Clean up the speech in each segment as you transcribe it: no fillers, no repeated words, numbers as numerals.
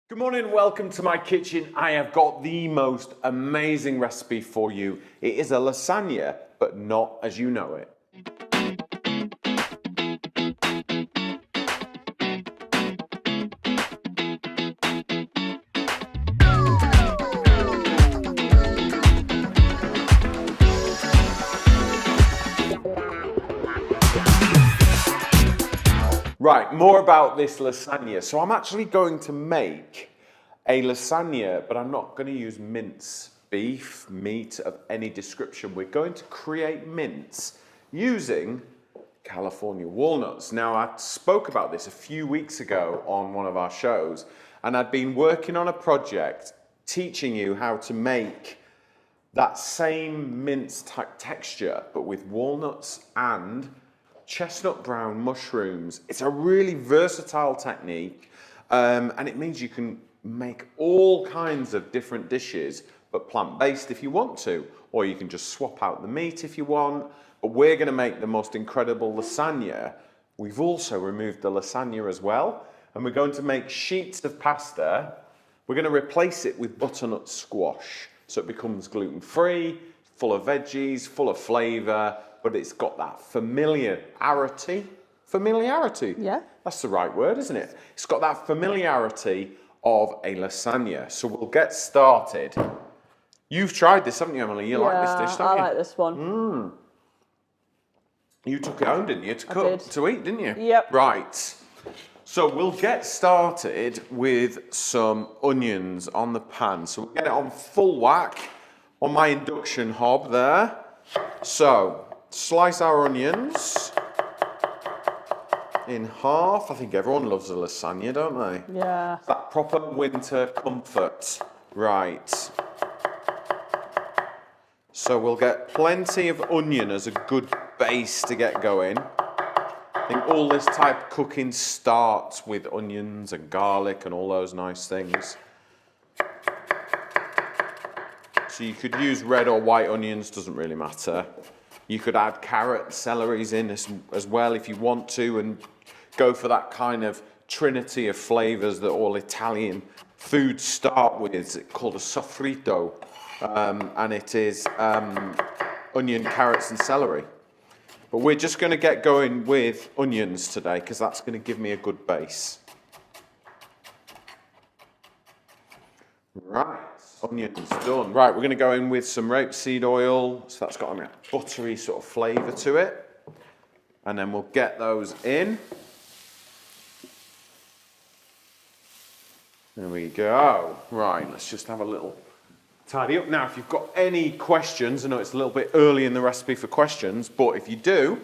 Good morning and welcome to my kitchen. I have got the most amazing recipe for you. It is a lasagna, but not as you know it. Right, more about this lasagna. So I'm actually going to make a lasagna, but I'm not going to use mince beef, meat of any description. We're going to create mince using California walnuts. Now, I spoke about this a few weeks ago on one of our shows, and I'd been working on a project teaching you how to make that same mince type texture, but with walnuts and chestnut brown mushrooms. It's a really versatile technique, and it means you can make all kinds of different dishes, but plant-based if you want to, or you can just swap out the meat if you want. But we're going to make the most incredible lasagna. We've also removed the lasagna as well, and we're going to make sheets of pasta. We're going to replace it with butternut squash, so it becomes gluten-free, full of veggies, full of flavour, but it's got that familiarity. Familiarity? Yeah. That's the right word, isn't it? It's got that familiarity of a lasagna. So we'll get started. You've tried this, haven't you, Emily? You like this dish, don't you? I like this one. You took it home, didn't you, to cook, to eat, didn't you? Yep. Right. So we'll get started with some onions on the pan. So we'll get it on full whack on my induction hob there. So slice our onions in half. I think everyone loves a lasagna, don't they? Yeah. That proper winter comfort. Right. So we'll get plenty of onion as a good base to get going. I think all this type of cooking starts with onions and garlic and all those nice things. So you could use red or white onions, doesn't really matter. You could add carrot, celeries in as well if you want to, and go for that kind of trinity of flavours that all Italian foods start with. It's called a sofrito, and it is onion, carrots and celery. But we're just going to get going with onions today because that's going to give me a good base. Right, onions done. Right, we're going to go in with some rapeseed oil, so that's got a buttery sort of flavour to it. And then we'll get those in. There we go. Right, let's just have a little tidy up. Now, if you've got any questions, I know it's a little bit early in the recipe for questions, but if you do,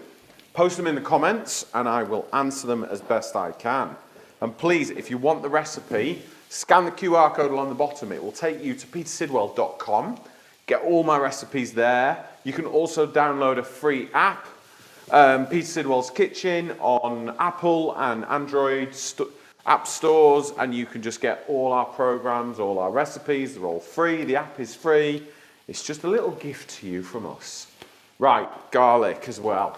post them in the comments and I will answer them as best I can. And please, if you want the recipe, scan the QR code along the bottom. It will take you to petersidwell.com. Get all my recipes there. You can also download a free app, Peter Sidwell's Kitchen, on Apple and Android app stores, and you can just get all our programs, all our recipes. They're all free. The app is free. It's just a little gift to you from us. Right, garlic as well.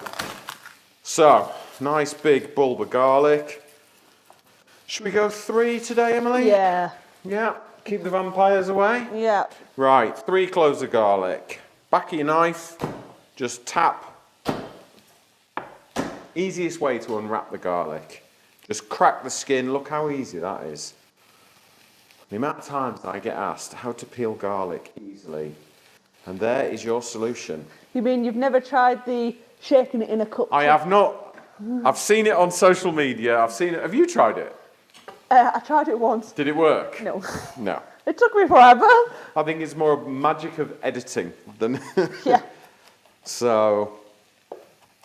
So, nice big bulb of garlic. Should we go 3 today, Emily? Yeah. Yeah, keep the vampires away? Yeah. Right, 3 cloves of garlic. Back of your knife, just tap. Easiest way to unwrap the garlic. Just crack the skin, look how easy that is. The amount of times I get asked how to peel garlic easily, and there is your solution. You mean you've never tried the shaking it in a cup? I have not. I've seen it on social media, I've seen it. Have you tried it? I tried it once. Did it work? No. No. It took me forever. I think it's more magic of editing than... Yeah. So,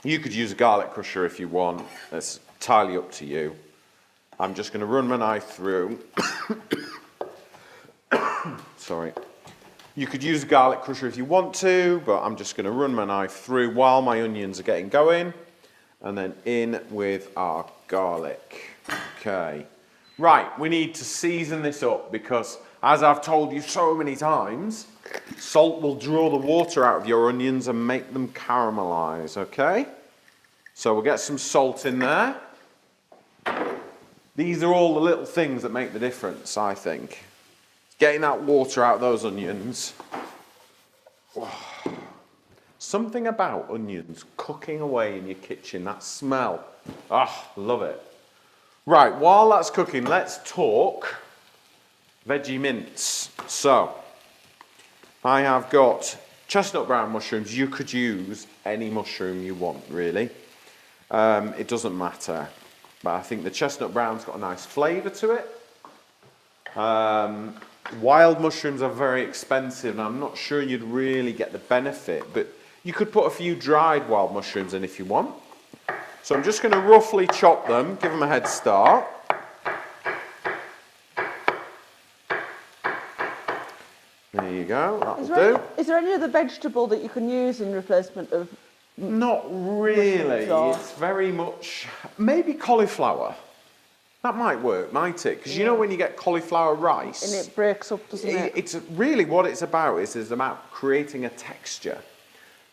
you could use a garlic crusher if you want. It's entirely up to you. I'm just going to run my knife through. Sorry. You could use a garlic crusher if you want to, but I'm just going to run my knife through while my onions are getting going. And then in with our garlic. Okay. Right, we need to season this up because, as I've told you so many times, salt will draw the water out of your onions and make them caramelize, okay? So we'll get some salt in there. These are all the little things that make the difference, I think. Getting that water out of those onions. Something about onions cooking away in your kitchen, that smell. Ah, love it. Right, while that's cooking, let's talk veggie mince. So, I have got chestnut brown mushrooms. You could use any mushroom you want, really. It doesn't matter. But I think the chestnut brown's got a nice flavour to it. Wild mushrooms are very expensive, and I'm not sure you'd really get the benefit, but you could put a few dried wild mushrooms in if you want. So I'm just going to roughly chop them, give them a head start. There you go, that'll do. Is there any other vegetable that you can use in replacement of? Not really. It's very much, maybe cauliflower. That might work, might it? Because you know when you get cauliflower rice... And it breaks up, doesn't it? It's really what it's about is about creating a texture.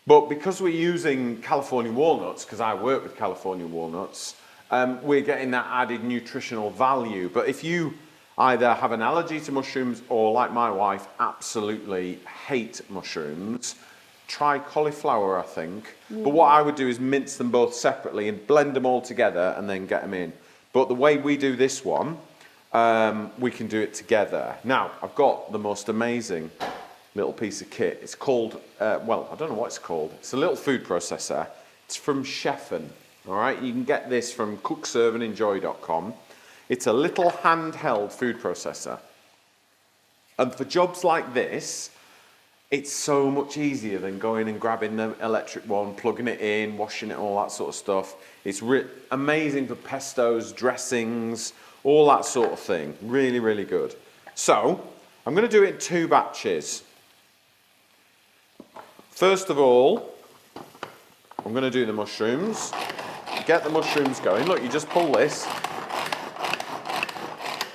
But because we're using California walnuts, because I work with California walnuts, we're getting that added nutritional value. But if you either have an allergy to mushrooms or, like my wife, absolutely hate mushrooms, try cauliflower, I think. But what I would do is mince them both separately and blend them all together and then get them in. But the way we do this one, we can do it together. Now, I've got the most amazing little piece of kit. It's called, well, I don't know what it's called. It's a little food processor. It's from Chef'n, all right? You can get this from cookserveandenjoy.com. It's a little handheld food processor. And for jobs like this, it's so much easier than going and grabbing the electric one, plugging it in, washing it, all that sort of stuff. It's amazing for pestos, dressings, all that sort of thing. Really, really good. So, I'm going to do it in 2 batches. First of all, I'm going to do the mushrooms. Get the mushrooms going. Look, you just pull this.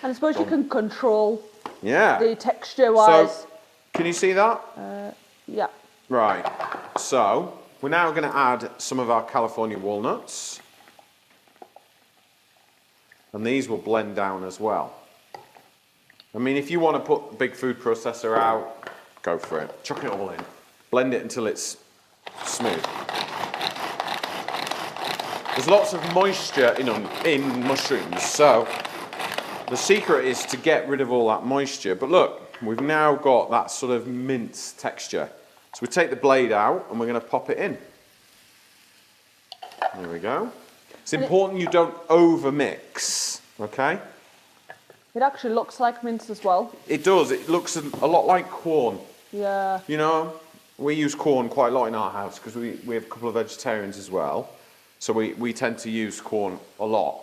And I suppose you can control the So, texture-wise. can you see that? Yeah. Right. So, we're now going to add some of our California walnuts. And these will blend down as well. I mean, if you want to put the big food processor out, go for it. Chuck it all in. Blend it until it's smooth. There's lots of moisture in mushrooms, so the secret is to get rid of all that moisture. But look, we've now got that sort of mince texture. So we take the blade out and we're going to pop it in. There we go. It's important you don't over mix, okay? It actually looks like mince as well. It does. It looks a lot like corn. Yeah. You know, we use corn quite a lot in our house because we have a couple of vegetarians as well. So we tend to use corn a lot.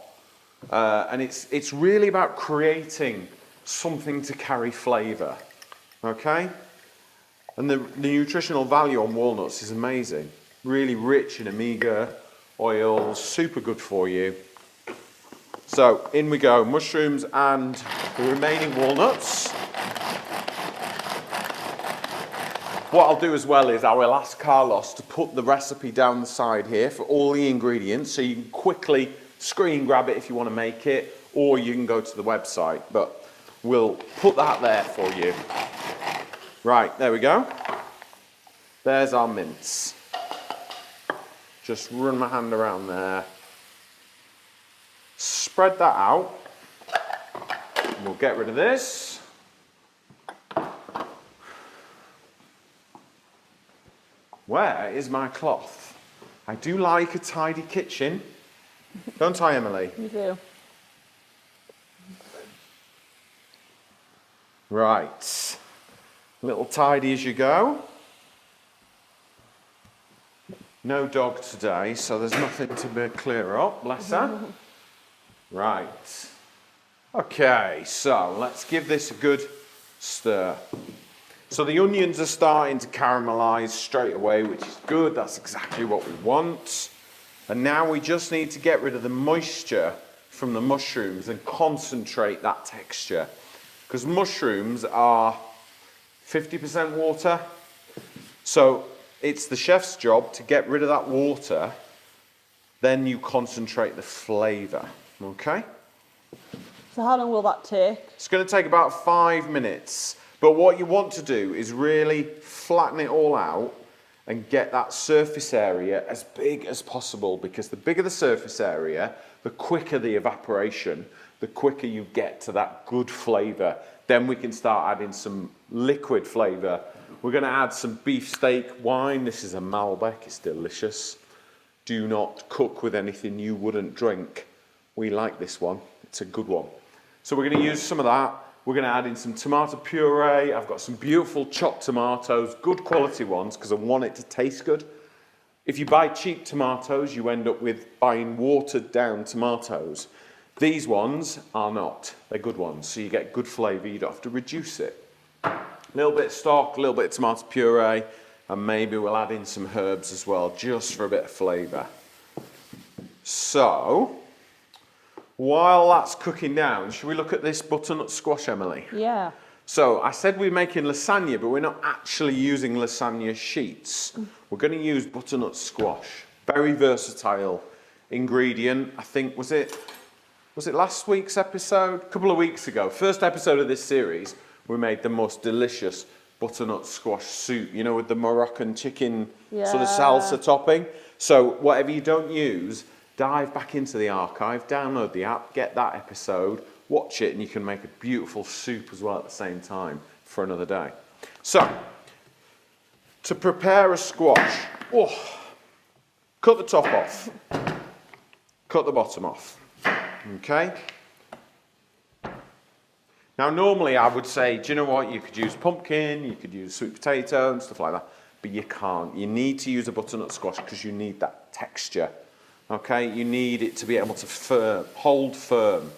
And it's really about creating something to carry flavour, okay? And the nutritional value on walnuts is amazing. Really rich in omega oils, super good for you. So in we go, mushrooms and the remaining walnuts. What I'll do as well is I will ask Carlos to put the recipe down the side here for all the ingredients so you can quickly screen grab it if you want to make it, or you can go to the website, but we'll put that there for you. Right, there we go. There's our mince. Just run my hand around there. Spread that out. We'll get rid of this. Where is my cloth? I do like a tidy kitchen. Don't I, Emily? You do. Right. A little tidy as you go. No dog today, so there's nothing to clear up, bless her. Right. Okay, so let's give this a good stir. So the onions are starting to caramelise straight away, which is good. That's exactly what we want. And now we just need to get rid of the moisture from the mushrooms and concentrate that texture. Because mushrooms are 50% water. So it's the chef's job to get rid of that water. Then you concentrate the flavour. Okay? So how long will that take? It's going to take about 5 minutes. But what you want to do is really flatten it all out and get that surface area as big as possible, because the bigger the surface area, the quicker the evaporation, the quicker you get to that good flavour. Then we can start adding some liquid flavour. We're going to add some beefsteak wine. This is a Malbec, it's delicious. Do not cook with anything you wouldn't drink. We like this one, it's a good one. So we're going to use some of that. We're going to add in some tomato puree. I've got some beautiful chopped tomatoes, good quality ones, because I want it to taste good. If you buy cheap tomatoes, you end up with buying watered down tomatoes. These ones are not. They're good ones, so you get good flavour. You don't have to reduce it. A little bit of stock, a little bit of tomato puree, and maybe we'll add in some herbs as well, just for a bit of flavour. So, while that's cooking down, should we look at this butternut squash, Emily? Yeah. So I said we're making lasagna, but we're not actually using lasagna sheets. We're going to use butternut squash. Very versatile ingredient. I think, was it last week's episode? A couple of weeks ago. First episode of this series, we made the most delicious butternut squash soup, you know, with the Moroccan chicken sort of salsa topping. So whatever you don't use, dive back into the archive, download the app, get that episode, watch it, and you can make a beautiful soup as well at the same time for another day. So, to prepare a squash, cut the top off, cut the bottom off, okay? Now normally I would say, do you know what, you could use pumpkin, you could use sweet potato and stuff like that, but you can't. You need to use a butternut squash because you need that texture. Okay, you need it to be able to hold firm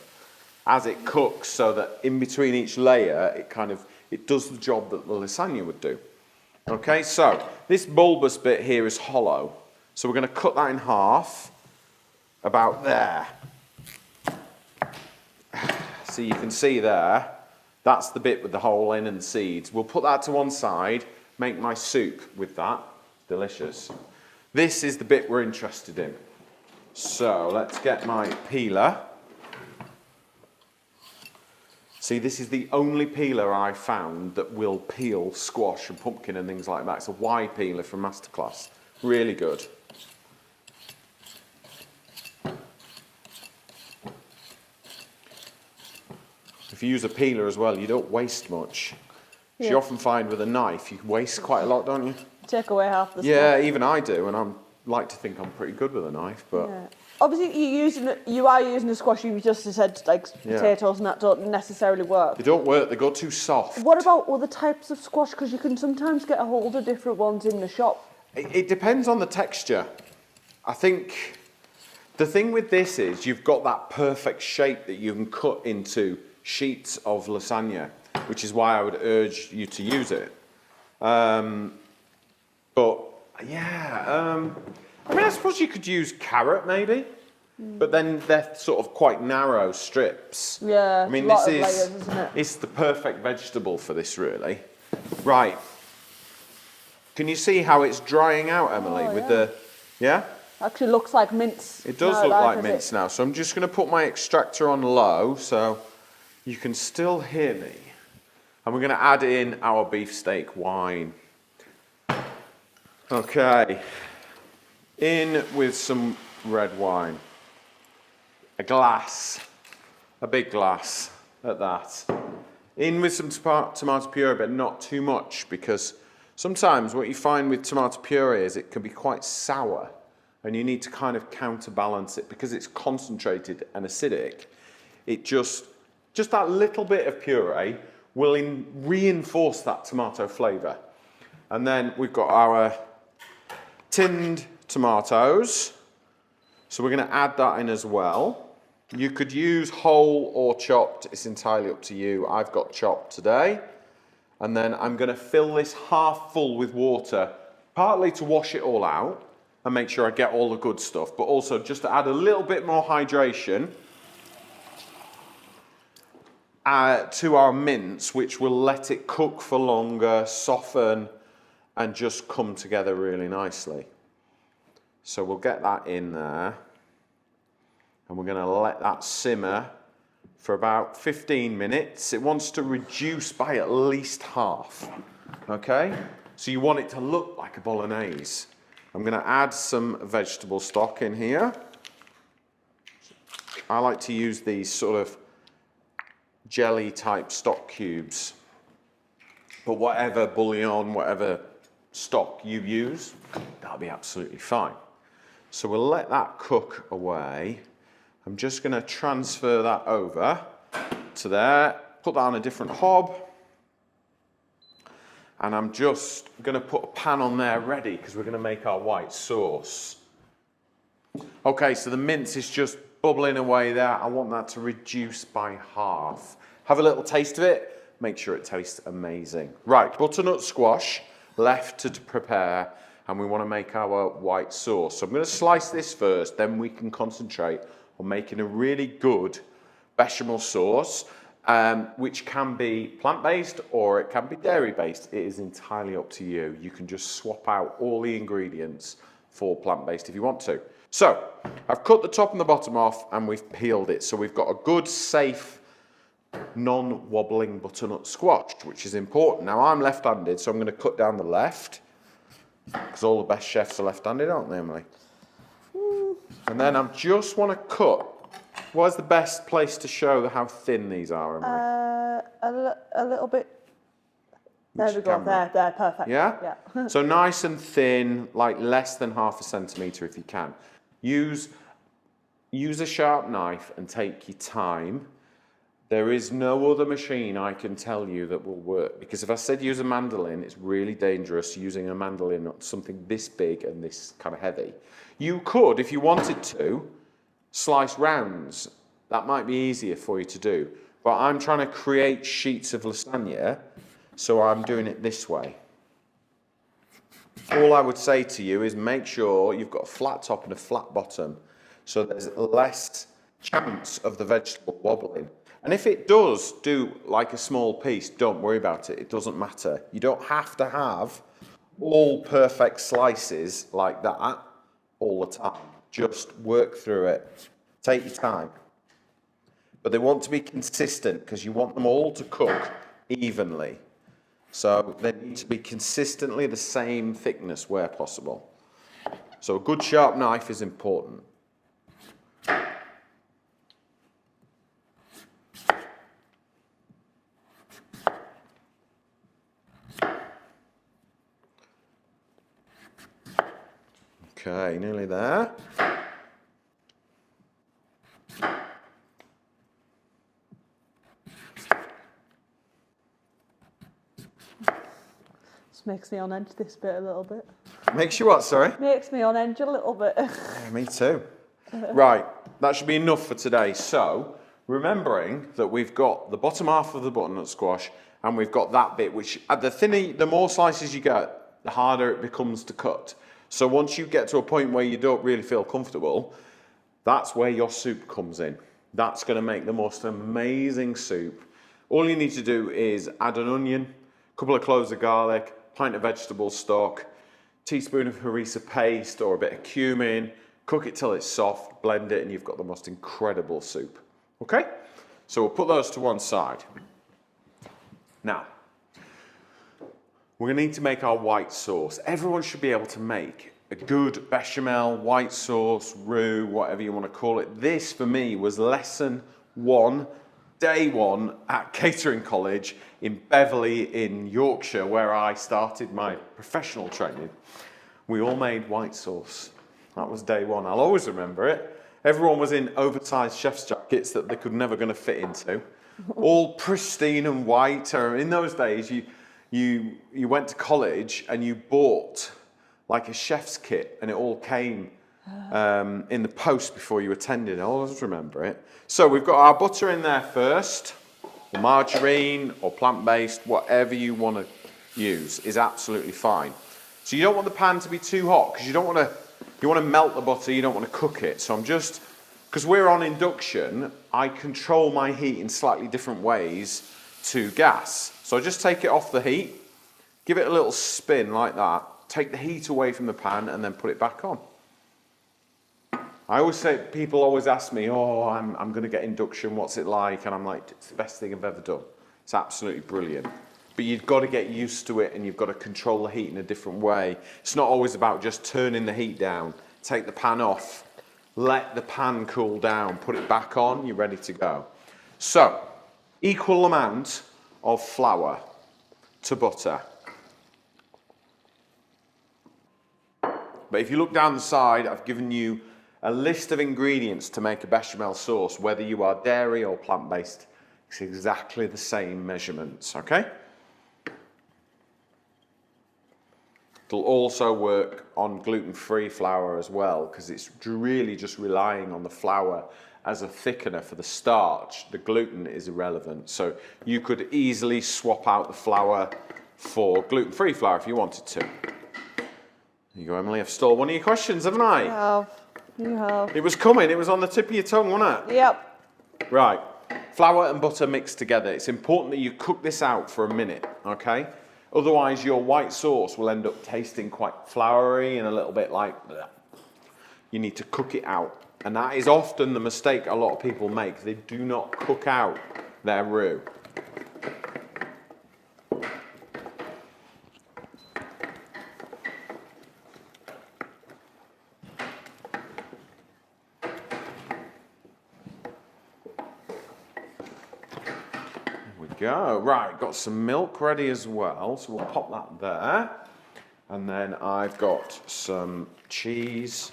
as it cooks, so that in between each layer, it does the job that the lasagna would do. Okay, so this bulbous bit here is hollow. So we're going to cut that in half, about there. So you can see there, that's the bit with the hole in and seeds. We'll put that to one side, make my soup with that. Delicious. This is the bit we're interested in. So let's get my peeler. See, this is the only peeler I found that will peel squash and pumpkin and things like that. It's a Y peeler from Masterclass. Really good. If you use a peeler as well, you don't waste much. Yeah. You often find with a knife, you waste quite a lot, don't you? Take away half the stuff. Yeah, even I do, and I like to think I'm pretty good with a knife, but... Yeah. Obviously, you are using a squash. You just said like potatoes and that don't necessarily work. They don't work. They go too soft. What about other types of squash? Because you can sometimes get a hold of different ones in the shop. It depends on the texture. I think the thing with this is you've got that perfect shape that you can cut into sheets of lasagna, which is why I would urge you to use it. But yeah. I mean, I suppose you could use carrot maybe, but then they're sort of quite narrow strips. Yeah, I mean, this is layers, isn't it? It's the perfect vegetable for this, really. Right. Can you see how it's drying out, Emily? With the, Actually looks like mince. It does look like mince now. So I'm just going to put my extractor on low so you can still hear me. And we're going to add in our beefsteak wine. Okay. In with some red wine. A glass. A big glass at that. In with some tomato puree, but not too much, because sometimes what you find with tomato puree is it can be quite sour, and you need to kind of counterbalance it because it's concentrated and acidic. It just that little bit of puree will reinforce that tomato flavour. And then we've got our tinned tomatoes, so we're going to add that in as well. You could use whole or chopped, it's entirely up to you. I've got chopped today. And then I'm going to fill this half full with water, partly to wash it all out and make sure I get all the good stuff, but also just to add a little bit more hydration to our mince, which will let it cook for longer, soften, and just come together really nicely. So we'll get that in there, and we're going to let that simmer for about 15 minutes. It wants to reduce by at least half, okay? So you want it to look like a bolognese. I'm going to add some vegetable stock in here. I like to use these sort of jelly type stock cubes, but whatever bouillon, whatever stock you use, that'll be absolutely fine. So we'll let that cook away. I'm just going to transfer that over to there, put that on a different hob, and I'm just going to put a pan on there ready because we're going to make our white sauce. Okay, so the mince is just bubbling away there. I want that to reduce by half. Have a little taste of it. Make sure it tastes amazing. Right, butternut squash left to prepare, and we want to make our white sauce. So I'm going to slice this first, then we can concentrate on making a really good bechamel sauce, which can be plant-based or it can be dairy-based. It is entirely up to you. You can just swap out all the ingredients for plant-based if you want to. So I've cut the top and the bottom off and we've peeled it. So we've got a good, safe, non-wobbling butternut squash, which is important. Now I'm left-handed, so I'm going to cut down the left, because all the best chefs are left-handed, aren't they, Emily? And then I just want to cut. Where's the best place to show how thin these are, Emily? A little bit. There we go. There, perfect. Yeah? Yeah. So nice and thin, like less than ½ centimetre if you can. Use a sharp knife and take your time. There is no other machine I can tell you that will work, because if I said use a mandolin, it's really dangerous using a mandolin on something this big and this kind of heavy. You could, if you wanted to, slice rounds. That might be easier for you to do. But I'm trying to create sheets of lasagna, so I'm doing it this way. All I would say to you is make sure you've got a flat top and a flat bottom, so there's less chance of the vegetable wobbling. And if it does do like a small piece, don't worry about it. It doesn't matter. You don't have to have all perfect slices like that all the time. Just work through it. Take your time. But they want to be consistent because you want them all to cook evenly. So they need to be consistently the same thickness where possible. So a good sharp knife is important. Okay, nearly there. This makes me on edge this bit a little bit. Makes you what, sorry? Makes me on edge a little bit. Yeah, me too. Right, that should be enough for today. So, remembering that we've got the bottom half of the butternut squash and we've got that bit, which the more slices you get, the harder it becomes to cut. So once you get to a point where you don't really feel comfortable, that's where your soup comes in. That's going to make the most amazing soup. All you need to do is add an onion, a couple of cloves of garlic, pint of vegetable stock, teaspoon of harissa paste or a bit of cumin, cook it till it's soft, blend it, and you've got the most incredible soup. Okay? So we'll put those to one side. Now, we're going to need to make our white sauce. Everyone should be able to make a good bechamel, white sauce, roux, whatever you want to call it. This, for me, was lesson 1, day 1 at catering college in Beverley in Yorkshire, where I started my professional training. We all made white sauce. That was day 1. I'll always remember it. Everyone was in oversized chef's jackets that they could never going to fit into. All pristine and white. In those days, you went to college and you bought like a chef's kit and it all came in the post before you attended. I always remember it. So we've got our butter in there first. The margarine or plant-based, whatever you want to use is absolutely fine. So you don't want the pan to be too hot because you want to melt the butter, you don't want to cook it. So I'm just, because we're on induction, I control my heat in slightly different ways to gas. So I just take it off the heat, give it a little spin like that, take the heat away from the pan and then put it back on. I always say, people always ask me, oh, I'm going to get induction, what's it like? And I'm like, it's the best thing I've ever done. It's absolutely brilliant. But you've got to get used to it and you've got to control the heat in a different way. It's not always about just turning the heat down. Take the pan off, let the pan cool down, put it back on, you're ready to go. So, equal amount of flour to butter. But if you look down the side, I've given you a list of ingredients to make a bechamel sauce, whether you are dairy or plant-based. It's exactly the same measurements, okay? It'll also work on gluten-free flour as well, because it's really just relying on the flour as a thickener for the starch. The gluten is irrelevant, so you could easily swap out the flour for gluten-free flour if you wanted to. There you go, Emily. I've stole one of your questions, haven't I? You have. You have. It was coming. It was on the tip of your tongue, wasn't it? Yep. Right. Flour and butter mixed together. It's important that you cook this out for a minute, okay? Otherwise, your white sauce will end up tasting quite floury and a little bit like bleh. You need to cook it out. And that is often the mistake a lot of people make. They do not cook out their roux. Go. Right, got some milk ready as well, so we'll pop that there. And then I've got some cheese.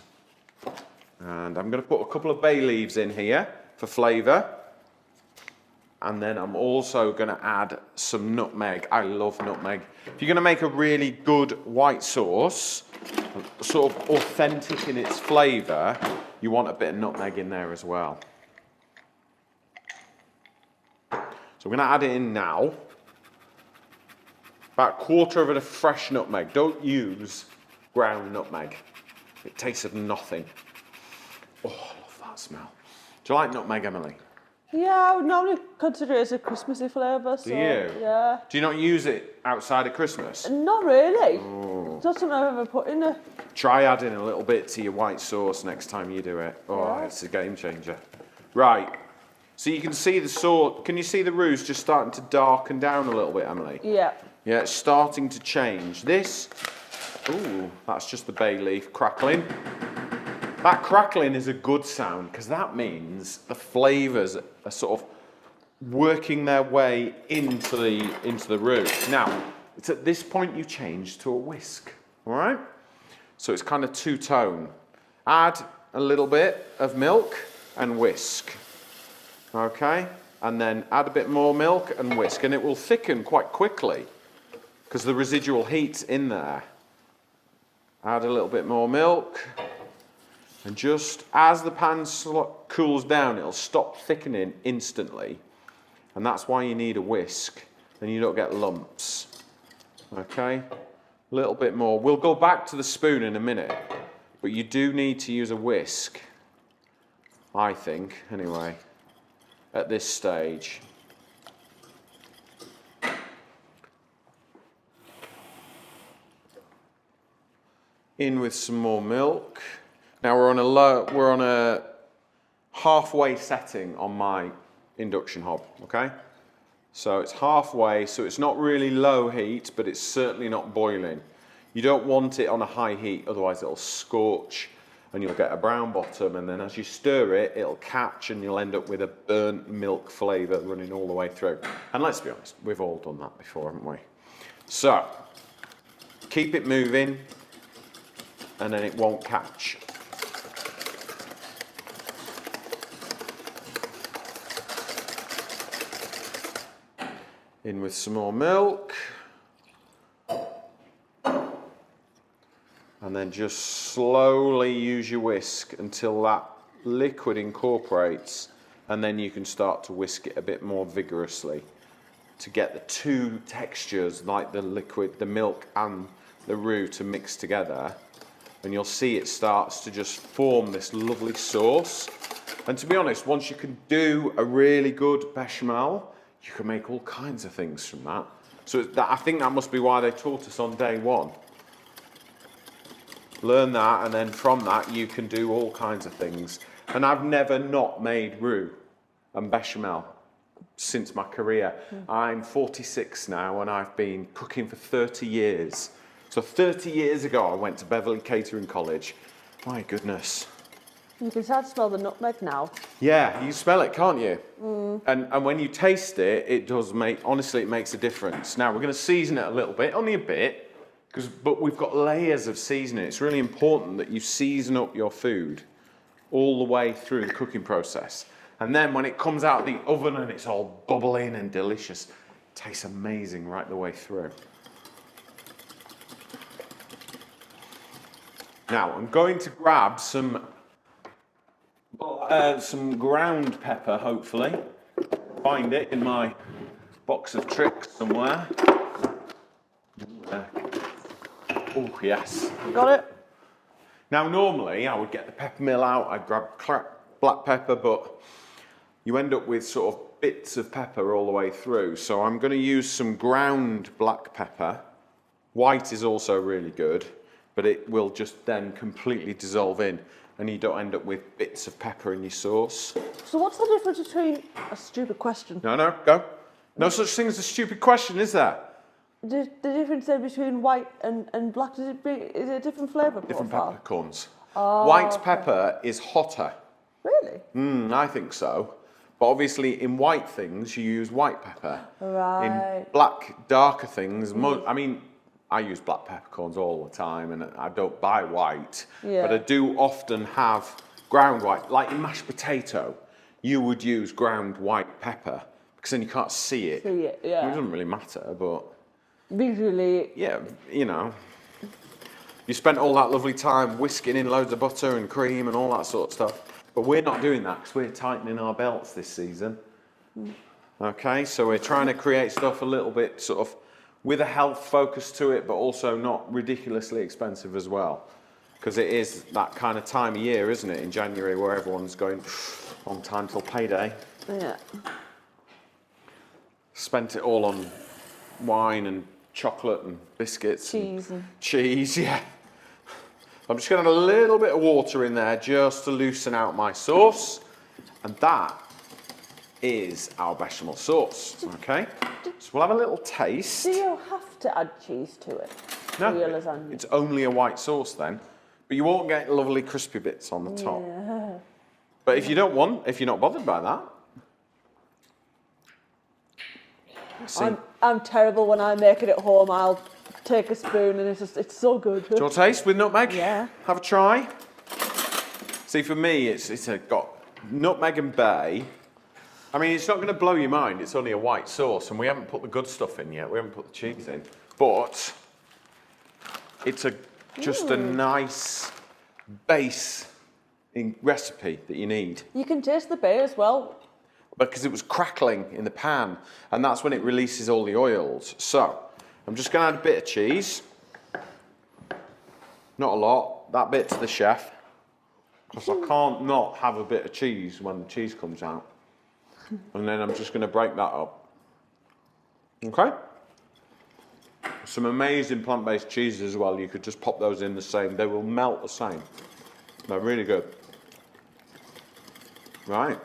And I'm going to put a couple of bay leaves in here for flavour. And then I'm also going to add some nutmeg. I love nutmeg. If you're going to make a really good white sauce, sort of authentic in its flavour, you want a bit of nutmeg in there as well. So we're going to add it in now. About a quarter of a fresh nutmeg. Don't use ground nutmeg. It tastes of nothing. Oh, I love that smell. Do you like nutmeg, Emily? Yeah, I would normally consider it as a Christmassy flavour. So, do you? Yeah. Do you not use it outside of Christmas? Not really. Oh. It's not something I've ever put in a... Try adding a little bit to your white sauce next time you do it. Oh, Yeah. It's a game changer. Right. So you can see the sauce. Can you see the roux just starting to darken down a little bit, Emily? Yeah. Yeah, it's starting to change. This, ooh, that's just the bay leaf crackling. That crackling is a good sound because that means the flavours are sort of working their way into the roux. Now, it's at this point you change to a whisk, all right? So it's kind of two-tone. Add a little bit of milk and whisk. Okay, and then add a bit more milk and whisk, and it will thicken quite quickly because the residual heat's in there. Add a little bit more milk, and just as the pan cools down, it'll stop thickening instantly, and that's why you need a whisk, then you don't get lumps. Okay, a little bit more. We'll go back to the spoon in a minute, but you do need to use a whisk, I think, anyway. At this stage. In with some more milk. Now we're on a halfway setting on my induction hob, okay? So it's halfway, so it's not really low heat, but it's certainly not boiling. You don't want it on a high heat, otherwise it'll scorch and you'll get a brown bottom, and then as you stir it, it'll catch and you'll end up with a burnt milk flavour running all the way through. And let's be honest, we've all done that before, haven't we? So, keep it moving, and then it won't catch. In with some more milk. And then just slowly use your whisk until that liquid incorporates, and then you can start to whisk it a bit more vigorously to get the two textures, like the liquid, the milk and the roux, to mix together. And you'll see it starts to just form this lovely sauce. And to be honest, once you can do a really good bechamel, you can make all kinds of things from that. So I think that must be why they taught us on day one. Learn that, and then from that you can do all kinds of things. And I've never not made roux and bechamel since my career. I'm 46 now, and I've been cooking for 30 years. So 30 years ago, I went to Beverley Catering College. My goodness. You can start to smell the nutmeg now. Yeah, you smell it, can't you? And when you taste it, it does make, honestly, it makes a difference. Now, we're going to season it a little bit, only a bit, but we've got layers of seasoning. It's really important that you season up your food all the way through the cooking process. And then when it comes out of the oven and it's all bubbling and delicious, it tastes amazing right the way through. Now, I'm going to grab some ground pepper, hopefully. Find it in my box of tricks somewhere. Oh, yes. Got it? Now, normally I would get the pepper mill out, I'd grab black pepper, but you end up with sort of bits of pepper all the way through. So I'm going to use some ground black pepper. White is also really good, but it will just then completely dissolve in, and you don't end up with bits of pepper in your sauce. So what's the difference between... A stupid question. No, go. No such thing as a stupid question, is there? The difference then between white and black, is it a different flavour profile? Different peppercorns. Oh, White okay. pepper is hotter. Really? I think so. But obviously in white things, you use white pepper. Right. In black, darker things, I mean, I use black peppercorns all the time, and I don't buy white. Yeah. But I do often have ground white. Like in mashed potato, you would use ground white pepper, because then you can't see it. See it, yeah. It doesn't really matter, but... Visually... Yeah, you know. You spent all that lovely time whisking in loads of butter and cream and all that sort of stuff. But we're not doing that because we're tightening our belts this season. Okay, so we're trying to create stuff a little bit sort of with a health focus to it, but also not ridiculously expensive as well. Because it is that kind of time of year, isn't it, in January, where everyone's going on time till payday. Yeah. Spent it all on wine and chocolate and biscuits. Cheese, yeah. I'm just going to add a little bit of water in there just to loosen out my sauce. And that is our bechamel sauce, okay? So we'll have a little taste. Do you have to add cheese to it? No, For your lasagna? it's only a white sauce then. But you won't get lovely crispy bits on the top. Yeah. But if you don't want, if you're not bothered by that. See. I'm terrible when I make it at home. I'll take a spoon and it's so good. Do you want to taste with nutmeg? Yeah. Have a try. See, for me, it's got nutmeg and bay. I mean, it's not going to blow your mind. It's only a white sauce, and we haven't put the good stuff in yet. We haven't put the cheese in. But it's just a nice base recipe that you need. You can taste the bay as well. Because it was crackling in the pan, and that's when it releases all the oils. So, I'm just going to add a bit of cheese. Not a lot. That bit to the chef. Because I can't not have a bit of cheese when the cheese comes out. And then I'm just going to break that up. Okay? Some amazing plant-based cheeses as well. You could just pop those in the same. They will melt the same. They're really good. Right.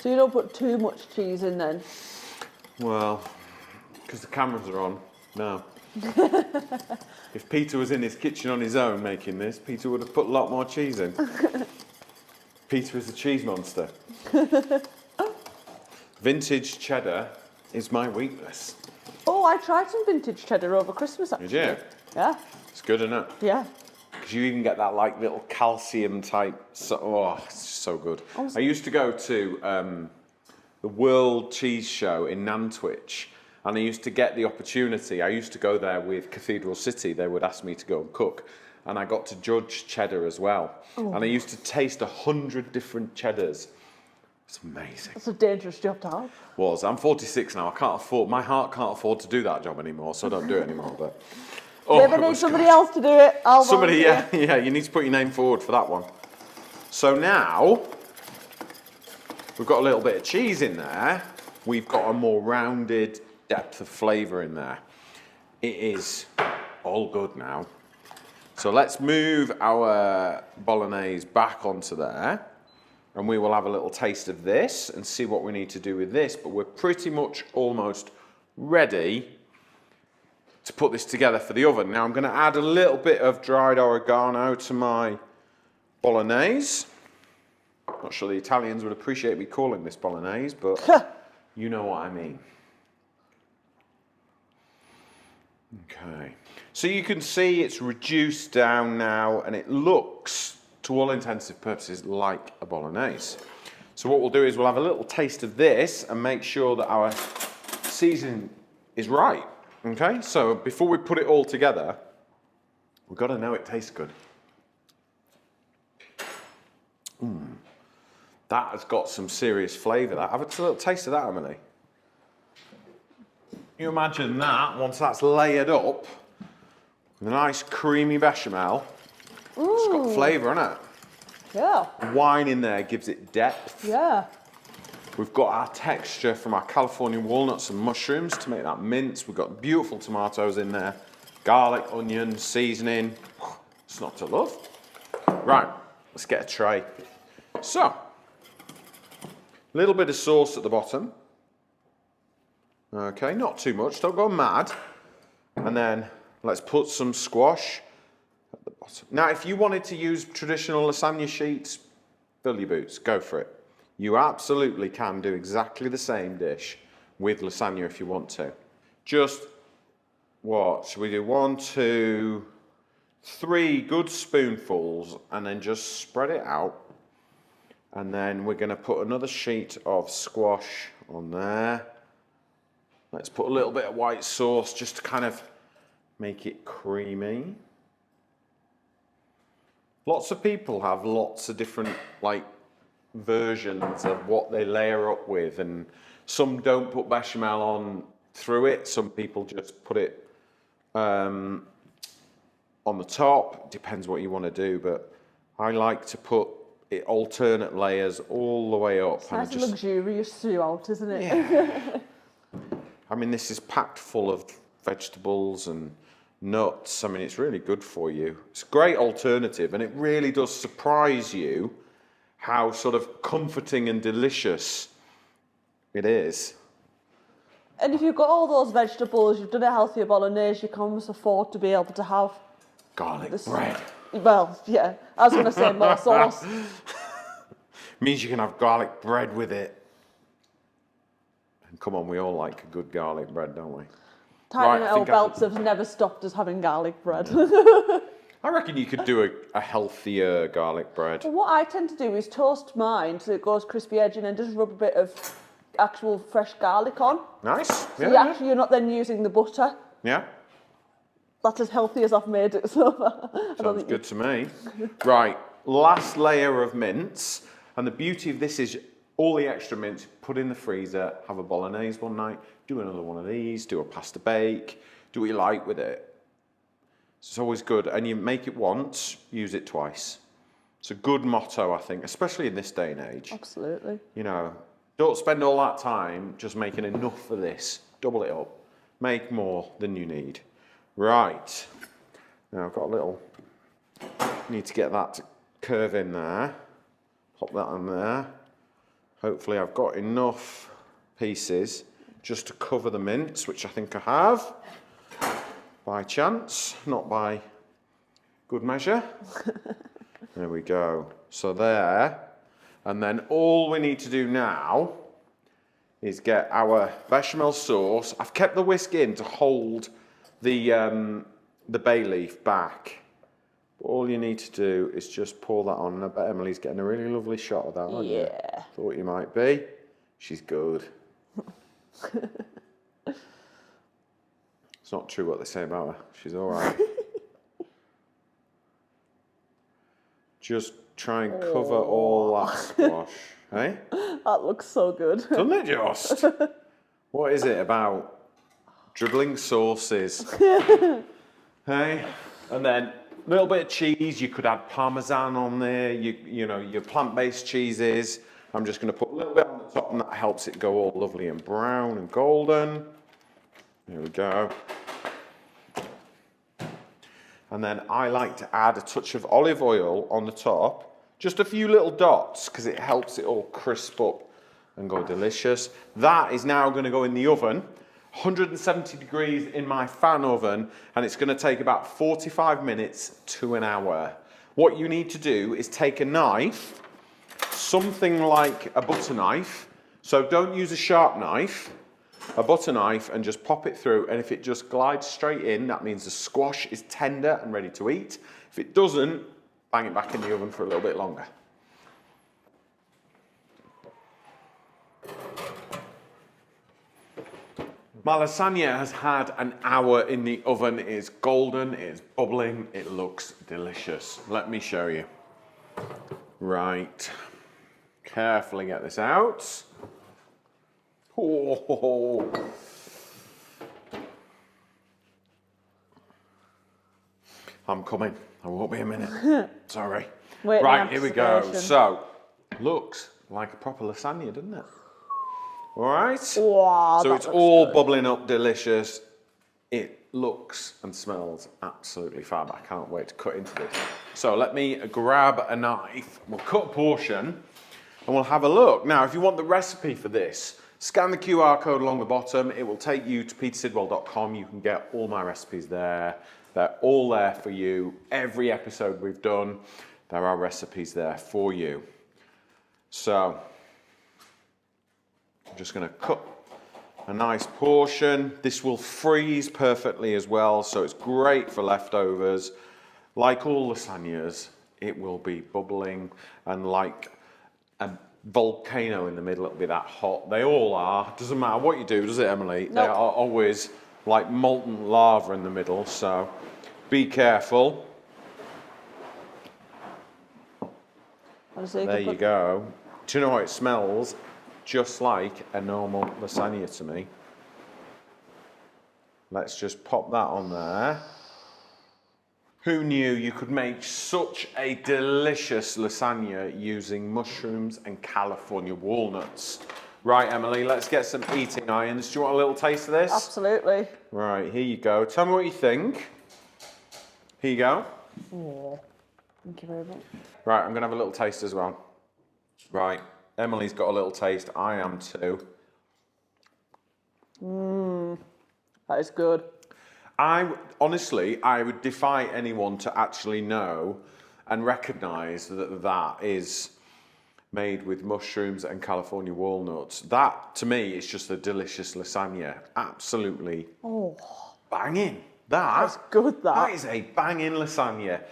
So you don't put too much cheese in then? Well, because the cameras are on. No. If Peter was in his kitchen on his own making this, Peter would have put a lot more cheese in. Peter is a cheese monster. Vintage cheddar is my weakness. Oh, I tried some vintage cheddar over Christmas actually. Did you? Yeah. It's good, isn't it? Yeah. Because you even get that like little calcium type. Oh, it's so good. I used to go to the World Cheese Show in Nantwich, and I used to get the opportunity. I used to go there with Cathedral City. They would ask me to go and cook, and I got to judge cheddar as well. Oh. And I used to taste 100 different cheddars. It's amazing. That's a dangerous job to have. I'm 46 now. My heart can't afford to do that job anymore, so I don't do it anymore. But maybe I need somebody else to do it. Yeah. You need to put your name forward for that one. So now we've got a little bit of cheese in there. We've got a more rounded depth of flavour in there. It is all good now. So let's move our bolognese back onto there, and we will have a little taste of this and see what we need to do with this, but we're pretty much almost ready to put this together for the oven. Now I'm going to add a little bit of dried oregano to my bolognese. Not sure the Italians would appreciate me calling this bolognese, but you know what I mean. Okay, so you can see it's reduced down now, and it looks, to all intensive purposes, like a bolognese. So what we'll do is we'll have a little taste of this and make sure that our seasoning is right. Okay, so before we put it all together, we've got to know it tastes good. That has got some serious flavour. Have a little taste of that, Emily. You imagine that, once that's layered up, with a nice creamy bechamel. It's got flavour, hasn't it? Yeah. Wine in there gives it depth. Yeah. We've got our texture from our California walnuts and mushrooms to make that mince. We've got beautiful tomatoes in there, garlic, onion, seasoning. It's not to love. Right, let's get a tray. So, a little bit of sauce at the bottom. Okay, not too much, don't go mad. And then let's put some squash at the bottom. Now, if you wanted to use traditional lasagna sheets, fill your boots, go for it. You absolutely can do exactly the same dish with lasagna if you want to. Just, what, should we do 1, 2, 3 good spoonfuls, and then just spread it out. And then we're gonna put another sheet of squash on there. Let's put a little bit of white sauce just to kind of make it creamy. Lots of people have lots of different versions of what they layer up with, and some don't put bechamel on through it. Some people just put it on the top. Depends what you want to do, but I like to put it alternate layers all the way up. It's nice and luxurious throughout, isn't it? Yeah. I mean, this is packed full of vegetables and nuts. I mean, it's really good for you. It's a great alternative, and it really does surprise you how sort of comforting and delicious it is. And if you've got all those vegetables, you've done a healthier bolognese, you can almost afford to be able to have garlic bread. Well, yeah, I was going to say more sauce. Means you can have garlic bread with it. And come on, we all like a good garlic bread, don't we? Tiny little belts have never stopped us having garlic bread. I reckon you could do a healthier garlic bread. Well, what I tend to do is toast mine so it goes crispy edge, and then just rub a bit of actual fresh garlic on. Nice. So you're not then using the butter. Yeah. That's as healthy as I've made it so far. Sounds good to me. Right, last layer of mince. And the beauty of this is all the extra mince, put in the freezer, have a bolognese one night, do another one of these, do a pasta bake, do what you like with it. It's always good. And you make it once, use it twice. It's a good motto, I think, especially in this day and age. Absolutely. You know, don't spend all that time just making enough for this. Double it up. Make more than you need. Right. Now I've got a little, need to get that to curve in there. Pop that in there. Hopefully I've got enough pieces just to cover the mince, which I think I have. By chance, not by good measure. There we go. So there. And then all we need to do now is get our bechamel sauce. I've kept the whisk in to hold the bay leaf back. All you need to do is just pour that on. And I bet Emily's getting a really lovely shot of that, aren't you? Yeah. Thought you might be. She's good. It's not true what they say about her. She's all right. Just try and cover all that squash, hey? That looks so good. Doesn't it just? What is it about dribbling sauces? Hey? And then a little bit of cheese. You could add Parmesan on there. You know, your plant-based cheeses. I'm just going to put a little bit on the top, and that helps it go all lovely and brown and golden. There we go. And then I like to add a touch of olive oil on the top, just a few little dots, because it helps it all crisp up and go delicious. That is now going to go in the oven, 170 degrees in my fan oven, and it's going to take about 45 minutes to an hour. What you need to do is take a knife, something like a butter knife, so don't use a sharp knife, a butter knife, and just pop it through, and if it just glides straight in, that means the squash is tender and ready to eat. If it doesn't, bang it back in the oven for a little bit longer. My lasagna has had an hour in the oven. It is golden, it is bubbling, it looks delicious. Let me show you. Right, carefully get this out. Oh. I'm coming, I won't be a minute, sorry. Right, here we go. So, looks like a proper lasagna, doesn't it? All right, wow, so it's all good. Bubbling up, delicious. It looks and smells absolutely fab. I can't wait to cut into this. So let me grab a knife, we'll cut a portion and we'll have a look. Now, if you want the recipe for this, scan the QR code along the bottom. It will take you to petersidwell.com. You can get all my recipes there. They're all there for you. Every episode we've done, there are recipes there for you. So, I'm just going to cut a nice portion. This will freeze perfectly as well, so it's great for leftovers. Like all lasagnas, it will be bubbling, and like a volcano in the middle, it'll be that hot. They all are. Doesn't matter what you do, does it, Emily? Nope. They are always like molten lava in the middle, so be careful. There you go. Do you know how it smells? Just like a normal lasagna to me. Let's just pop that on there. Who knew you could make such a delicious lasagna using mushrooms and California walnuts? Right, Emily, let's get some eating irons. Do you want a little taste of this? Absolutely. Right, here you go. Tell me what you think. Here you go. Oh, thank you very much. Right, I'm going to have a little taste as well. Right. Emily's got a little taste, I am too. That is good. Honestly, I would defy anyone to actually know and recognise that that is made with mushrooms and California walnuts. That, to me, is just a delicious lasagna. Absolutely banging. That's good, That is a banging lasagna.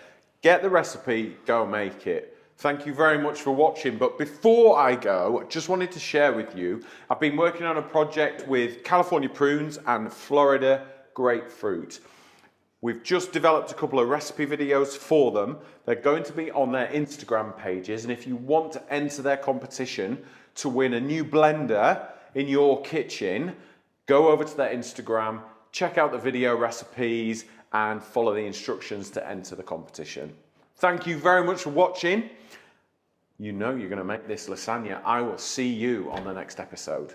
Get the recipe, go make it. Thank you very much for watching, but before I go, I just wanted to share with you, I've been working on a project with California prunes and Florida grapefruit. We've just developed a couple of recipe videos for them. They're going to be on their Instagram pages, and if you want to enter their competition to win a new blender in your kitchen, go over to their Instagram, check out the video recipes, and follow the instructions to enter the competition. Thank you very much for watching. You know you're going to make this lasagna. I will see you on the next episode.